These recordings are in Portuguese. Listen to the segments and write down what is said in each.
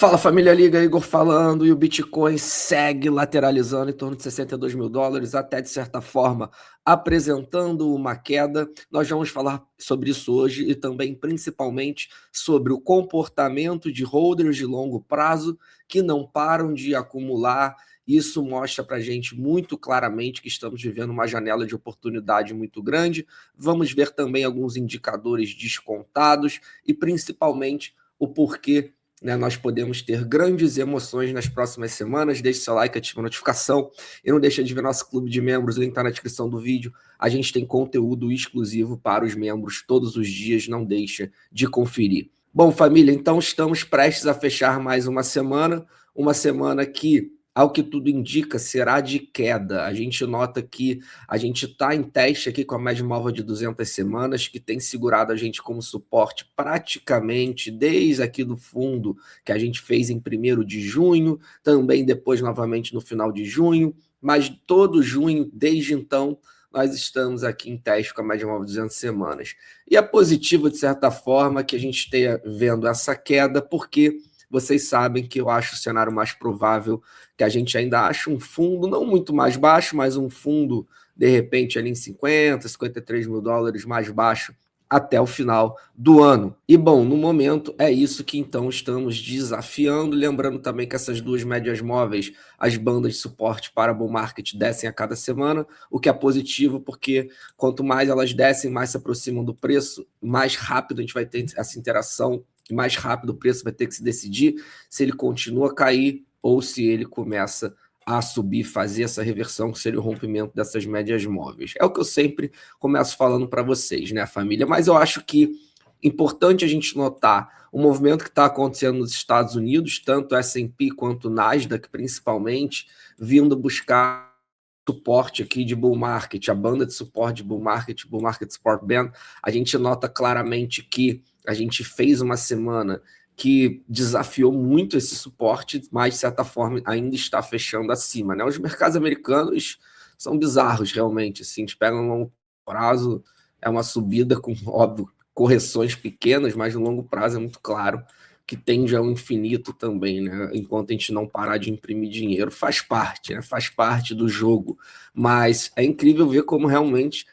Fala família Liga, Igor falando, e o Bitcoin segue lateralizando em torno de US$ 62.000, até de certa forma apresentando uma queda. Nós vamos falar sobre isso hoje e também principalmente sobre o comportamento de holders de longo prazo que não param de acumular. Isso mostra para a gente muito claramente que estamos vivendo uma janela de oportunidade muito grande. Vamos ver também alguns indicadores descontados e principalmente o porquê, né, nós podemos ter grandes emoções nas próximas semanas. Deixe seu like, ative a notificação e não deixe de ver nosso clube de membros, o link está na descrição do vídeo. A gente tem conteúdo exclusivo para os membros todos os dias, não deixa de conferir. Bom, família, então estamos prestes a fechar mais uma semana que, ao que tudo indica, será de queda. A gente nota que a gente está em teste aqui com a média móvel de 200 semanas, que tem segurado a gente como suporte praticamente desde aqui do fundo, que a gente fez em 1º de junho, também depois novamente no final de junho, mas todo junho, desde então, nós estamos aqui em teste com a média móvel de 200 semanas. E é positivo, de certa forma, que a gente esteja vendo essa queda, porque vocês sabem que eu acho o cenário mais provável que a gente ainda acha um fundo, não muito mais baixo, mas um fundo, de repente, ali em US$ 53.000 mais baixo até o final do ano. E, bom, no momento é isso que, então, estamos desafiando. Lembrando também que essas duas médias móveis, as bandas de suporte para bull market, descem a cada semana, o que é positivo, porque quanto mais elas descem, mais se aproximam do preço, mais rápido a gente vai ter essa interação, mais rápido o preço vai ter que se decidir se ele continua a cair ou se ele começa a subir, fazer essa reversão, que seria o rompimento dessas médias móveis. É o que eu sempre começo falando para vocês, né, família? Mas eu acho que é importante a gente notar o movimento que está acontecendo nos Estados Unidos, tanto S&P quanto Nasdaq, principalmente, vindo buscar suporte aqui de bull market, a banda de suporte de bull market support band. A gente nota claramente que a gente fez uma semana que desafiou muito esse suporte, mas de certa forma ainda está fechando acima, né? Os mercados americanos são bizarros realmente, assim, a gente pega um longo prazo, é uma subida com, óbvio, correções pequenas, mas no longo prazo é muito claro que tende ao infinito também, né? Enquanto a gente não parar de imprimir dinheiro, faz parte, né? Faz parte do jogo, mas é incrível ver como realmente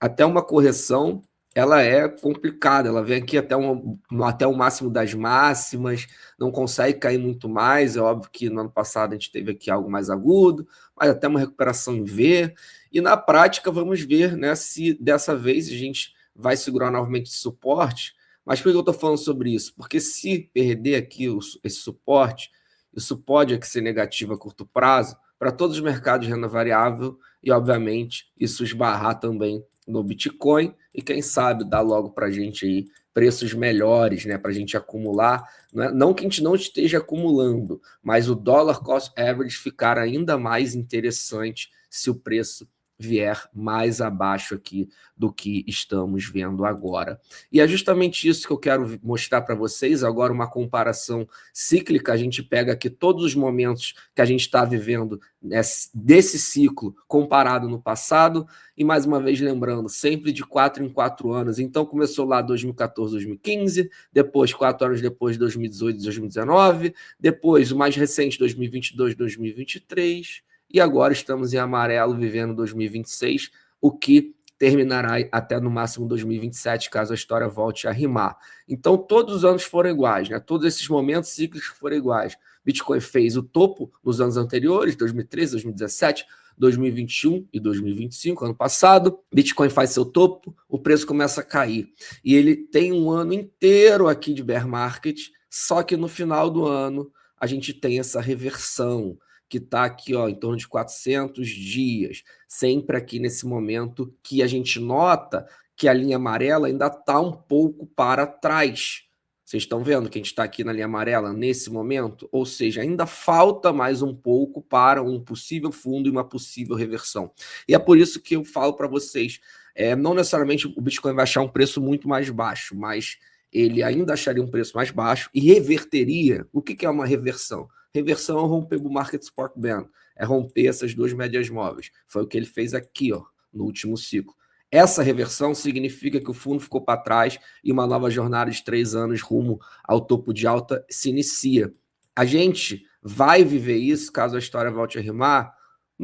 até uma correção ela é complicada, ela vem aqui até o máximo das máximas, não consegue cair muito mais. É óbvio que no ano passado a gente teve aqui algo mais agudo, mas até uma recuperação em V, e na prática vamos ver, né, se dessa vez a gente vai segurar novamente esse suporte. Mas por que eu estou falando sobre isso? Porque se perder aqui esse suporte, isso pode aqui ser negativo a curto prazo para todos os mercados de renda variável e, obviamente, isso esbarrar também no Bitcoin e, quem sabe, dar logo para a gente aí preços melhores, né, para a gente acumular. Não que a gente não esteja acumulando, mas o dollar cost average ficar ainda mais interessante se o preço vier mais abaixo aqui do que estamos vendo agora. E é justamente isso que eu quero mostrar para vocês. Agora, uma comparação cíclica, a gente pega aqui todos os momentos que a gente está vivendo, né, desse ciclo comparado no passado, e mais uma vez lembrando, sempre de 4 em 4 anos. Então começou lá 2014, 2015, depois 4 anos depois 2018, 2019, depois o mais recente 2022, 2023, e agora estamos em amarelo vivendo 2026, o que terminará até no máximo 2027, caso a história volte a rimar. Então todos os anos foram iguais, né? Todos esses momentos cíclicos foram iguais. Bitcoin fez o topo nos anos anteriores, 2013, 2017, 2021 e 2025, ano passado. Bitcoin faz seu topo, o preço começa a cair. E ele tem um ano inteiro aqui de bear market, só que no final do ano a gente tem essa reversão, que está aqui, ó, em torno de 400 dias, sempre aqui nesse momento que a gente nota que a linha amarela ainda está um pouco para trás. Vocês estão vendo que a gente está aqui na linha amarela nesse momento? Ou seja, ainda falta mais um pouco para um possível fundo e uma possível reversão. E é por isso que eu falo para vocês, não necessariamente o Bitcoin vai achar um preço muito mais baixo, mas ele ainda acharia um preço mais baixo e reverteria. O que é uma reversão? Reversão é romper o Market Support Band, é romper essas duas médias móveis. Foi o que ele fez aqui, ó, no último ciclo. Essa reversão significa que o fundo ficou para trás e uma nova jornada de 3 anos rumo ao topo de alta se inicia. A gente vai viver isso, caso a história volte a rimar,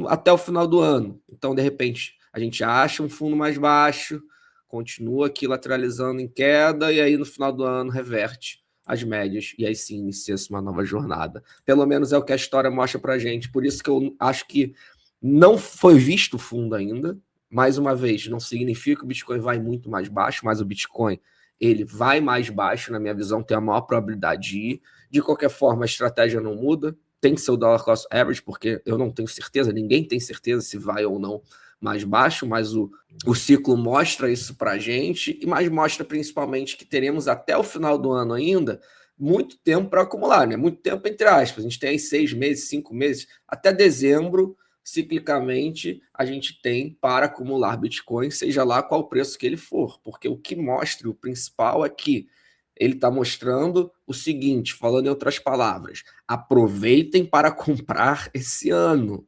até o final do ano. Então, de repente, a gente acha um fundo mais baixo, continua aqui lateralizando em queda, e aí no final do ano reverte as médias, e aí sim inicia-se uma nova jornada. Pelo menos é o que a história mostra pra gente. Por isso que eu acho que não foi visto o fundo ainda. Mais uma vez, não significa que o Bitcoin vai muito mais baixo, mas o Bitcoin ele vai mais baixo, na minha visão, tem a maior probabilidade de ir. De qualquer forma, a estratégia não muda. Tem que ser o dollar cost average, porque eu não tenho certeza, ninguém tem certeza se vai ou não mais baixo, mas o ciclo mostra isso para a gente, mas mostra principalmente que teremos até o final do ano ainda muito tempo para acumular, né? Muito tempo entre aspas. A gente tem aí 6 meses, 5 meses, até dezembro, ciclicamente, a gente tem para acumular Bitcoin, seja lá qual o preço que ele for, porque o que mostra, o principal é que ele está mostrando o seguinte, falando em outras palavras, aproveitem para comprar esse ano,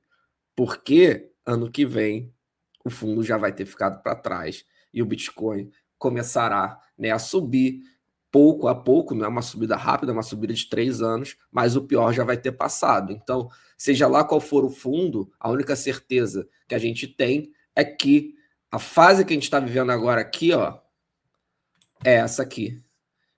porque ano que vem o fundo já vai ter ficado para trás e o Bitcoin começará, né, a subir pouco a pouco, não é uma subida rápida, é uma subida de 3 anos, mas o pior já vai ter passado. Então, seja lá qual for o fundo, a única certeza que a gente tem é que a fase que a gente está vivendo agora aqui, ó, é essa aqui,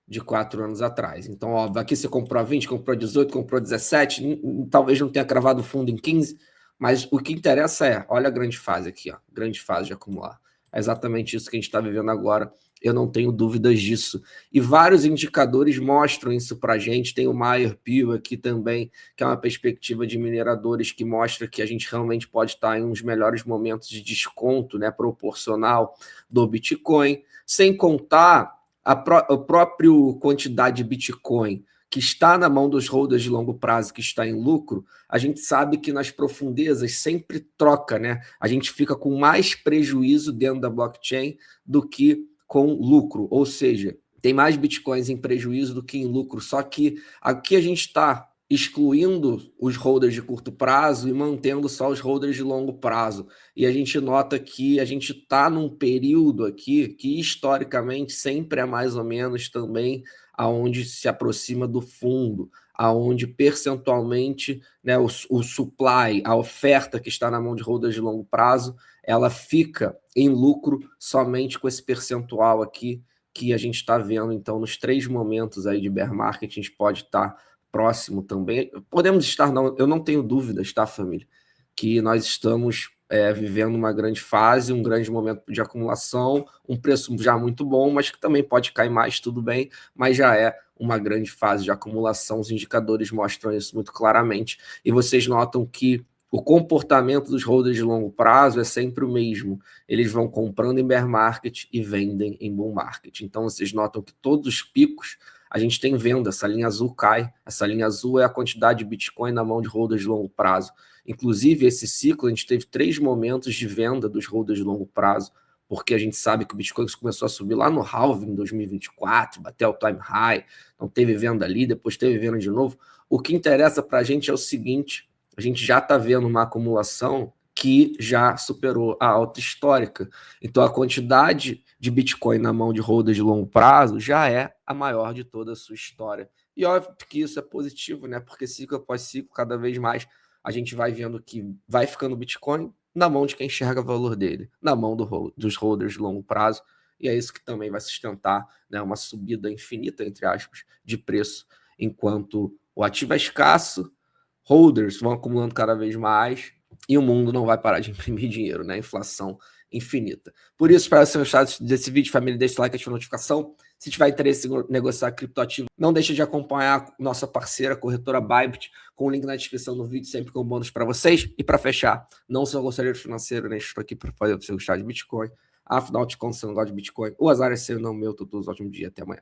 de 4 anos atrás. Então, óbvio, aqui você comprou a 20, comprou a 18, comprou a 17, talvez não tenha cravado o fundo em 15, mas o que interessa é, olha a grande fase aqui, ó, grande fase de acumular. É exatamente isso que a gente está vivendo agora, eu não tenho dúvidas disso. E vários indicadores mostram isso para a gente, tem o Meyer-Peel aqui também, que é uma perspectiva de mineradores que mostra que a gente realmente pode estar em uns melhores momentos de desconto, né, proporcional do Bitcoin, sem contar a própria quantidade de Bitcoin que está na mão dos holders de longo prazo, que está em lucro, a gente sabe que nas profundezas sempre troca, né? A gente fica com mais prejuízo dentro da blockchain do que com lucro, ou seja, tem mais Bitcoins em prejuízo do que em lucro, só que aqui a gente está excluindo os holders de curto prazo e mantendo só os holders de longo prazo. E a gente nota que a gente está num período aqui que historicamente sempre é mais ou menos também aonde se aproxima do fundo, aonde percentualmente, né, o supply, a oferta que está na mão de holders de longo prazo, ela fica em lucro somente com esse percentual aqui que a gente está vendo. Então, nos 3 momentos aí de bear market, a gente pode estar próximo também. Podemos estar, não, eu não tenho dúvidas, tá, família? Que nós estamos vivendo uma grande fase, um grande momento de acumulação, um preço já muito bom, mas que também pode cair mais, tudo bem, mas já é uma grande fase de acumulação, os indicadores mostram isso muito claramente, e vocês notam que o comportamento dos holders de longo prazo é sempre o mesmo, eles vão comprando em bear market e vendem em bull market, então vocês notam que todos os picos a gente tem venda, essa linha azul cai, essa linha azul é a quantidade de Bitcoin na mão de holders de longo prazo. Inclusive, esse ciclo, a gente teve 3 momentos de venda dos holders de longo prazo, porque a gente sabe que o Bitcoin começou a subir lá no halving em 2024, bateu o time high, não teve venda ali, depois teve venda de novo. O que interessa para a gente é o seguinte, a gente já está vendo uma acumulação que já superou a alta histórica. Então, a quantidade de Bitcoin na mão de holders de longo prazo já é a maior de toda a sua história. E óbvio que isso é positivo, né? Porque ciclo após ciclo, cada vez mais a gente vai vendo que vai ficando Bitcoin na mão de quem enxerga o valor dele, na mão dos holders de longo prazo. E é isso que também vai sustentar, né, uma subida infinita, entre aspas, de preço, enquanto o ativo é escasso, holders vão acumulando cada vez mais e o mundo não vai parar de imprimir dinheiro, né? Inflação infinita. Por isso, para ser gostado desse vídeo, família, deixa o like, ativa a notificação. Se tiver interesse em negociar criptoativo, não deixe de acompanhar nossa parceira, corretora Bybit, com o link na descrição do vídeo, sempre com bônus para vocês. E para fechar, não sou conselheiro financeiro, nem estou aqui para fazer você gostar de Bitcoin. Afinal de contas, você não gosta de Bitcoin. O azar é seu, não meu. Todos ótimo dia. Até amanhã.